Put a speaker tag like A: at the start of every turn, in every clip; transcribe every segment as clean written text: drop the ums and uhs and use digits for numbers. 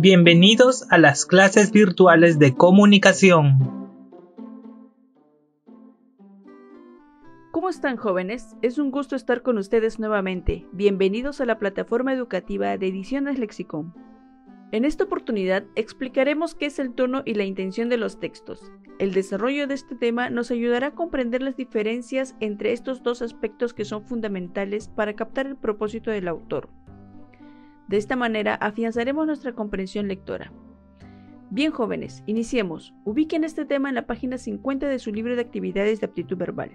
A: Bienvenidos a las clases virtuales de comunicación.
B: ¿Cómo están, jóvenes? Es un gusto estar con ustedes nuevamente. Bienvenidos a la plataforma educativa de Ediciones Lexicon. En esta oportunidad explicaremos qué es el tono y la intención de los textos. El desarrollo de este tema nos ayudará a comprender las diferencias entre estos dos aspectos que son fundamentales para captar el propósito del autor. De esta manera afianzaremos nuestra comprensión lectora. Bien, jóvenes, iniciemos. Ubiquen este tema en la página 50 de su libro de actividades de aptitud verbal.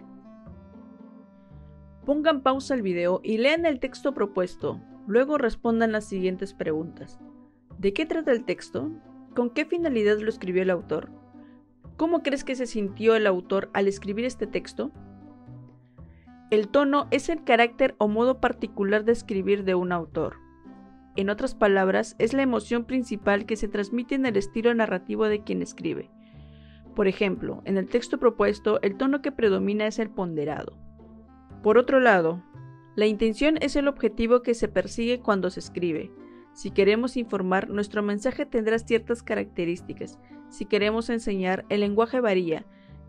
B: Pongan pausa al video y lean el texto propuesto. Luego respondan las siguientes preguntas. ¿De qué trata el texto? ¿Con qué finalidad lo escribió el autor? ¿Cómo crees que se sintió el autor al escribir este texto? El tono es el carácter o modo particular de escribir de un autor. En otras palabras, es la emoción principal que se transmite en el estilo narrativo de quien escribe. Por ejemplo, en el texto propuesto, el tono que predomina es el ponderado. Por otro lado, la intención es el objetivo que se persigue cuando se escribe. Si queremos informar, nuestro mensaje tendrá ciertas características. Si queremos enseñar, el lenguaje varía.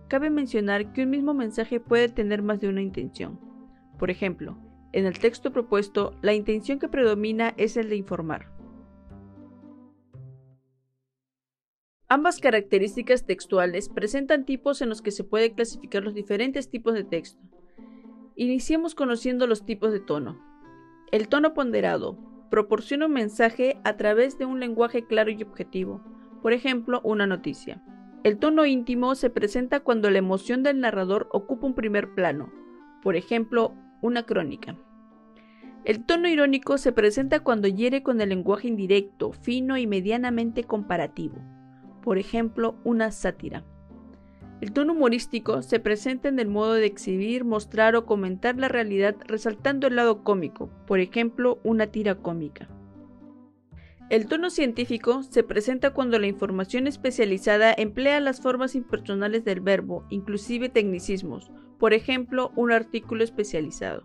B: Cabe mencionar que un mismo mensaje puede tener más de una intención. Por ejemplo, en el texto propuesto, la intención que predomina es el de informar. Ambas características textuales presentan tipos en los que se puede clasificar los diferentes tipos de texto. Iniciemos conociendo los tipos de tono. El tono ponderado proporciona un mensaje a través de un lenguaje claro y objetivo, por ejemplo, una noticia. El tono íntimo se presenta cuando la emoción del narrador ocupa un primer plano, por ejemplo, una crónica. El tono irónico se presenta cuando hiere con el lenguaje indirecto, fino y medianamente comparativo, por ejemplo, una sátira. El tono humorístico se presenta en el modo de exhibir, mostrar o comentar la realidad resaltando el lado cómico, por ejemplo, una tira cómica. El tono científico se presenta cuando la información especializada emplea las formas impersonales del verbo, inclusive tecnicismos, por ejemplo, un artículo especializado.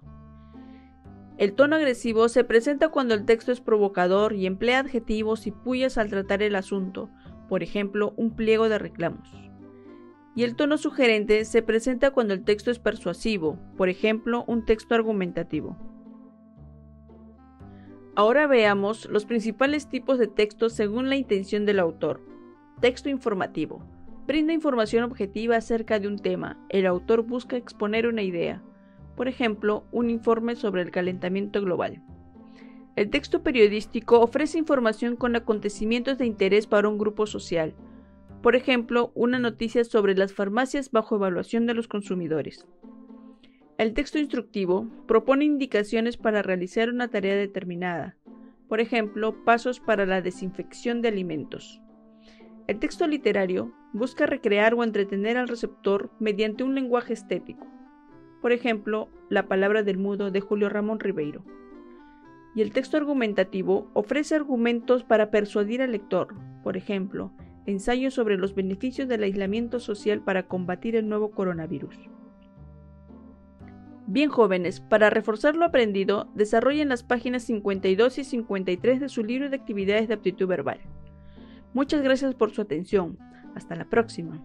B: El tono agresivo se presenta cuando el texto es provocador y emplea adjetivos y pullas al tratar el asunto, por ejemplo, un pliego de reclamos. Y el tono sugerente se presenta cuando el texto es persuasivo, por ejemplo, un texto argumentativo. Ahora veamos los principales tipos de texto según la intención del autor. Texto informativo. Brinda información objetiva acerca de un tema. El autor busca exponer una idea, por ejemplo, un informe sobre el calentamiento global. El texto periodístico ofrece información con acontecimientos de interés para un grupo social. Por ejemplo, una noticia sobre las farmacias bajo evaluación de los consumidores. El texto instructivo propone indicaciones para realizar una tarea determinada. Por ejemplo, pasos para la desinfección de alimentos. El texto literario busca recrear o entretener al receptor mediante un lenguaje estético. Por ejemplo, La palabra del mudo de Julio Ramón Ribeiro. Y el texto argumentativo ofrece argumentos para persuadir al lector. Por ejemplo, Ensayo sobre los beneficios del aislamiento social para combatir el nuevo coronavirus. Bien, jóvenes, para reforzar lo aprendido, desarrollen las páginas 52 y 53 de su libro de actividades de aptitud verbal. Muchas gracias por su atención. Hasta la próxima.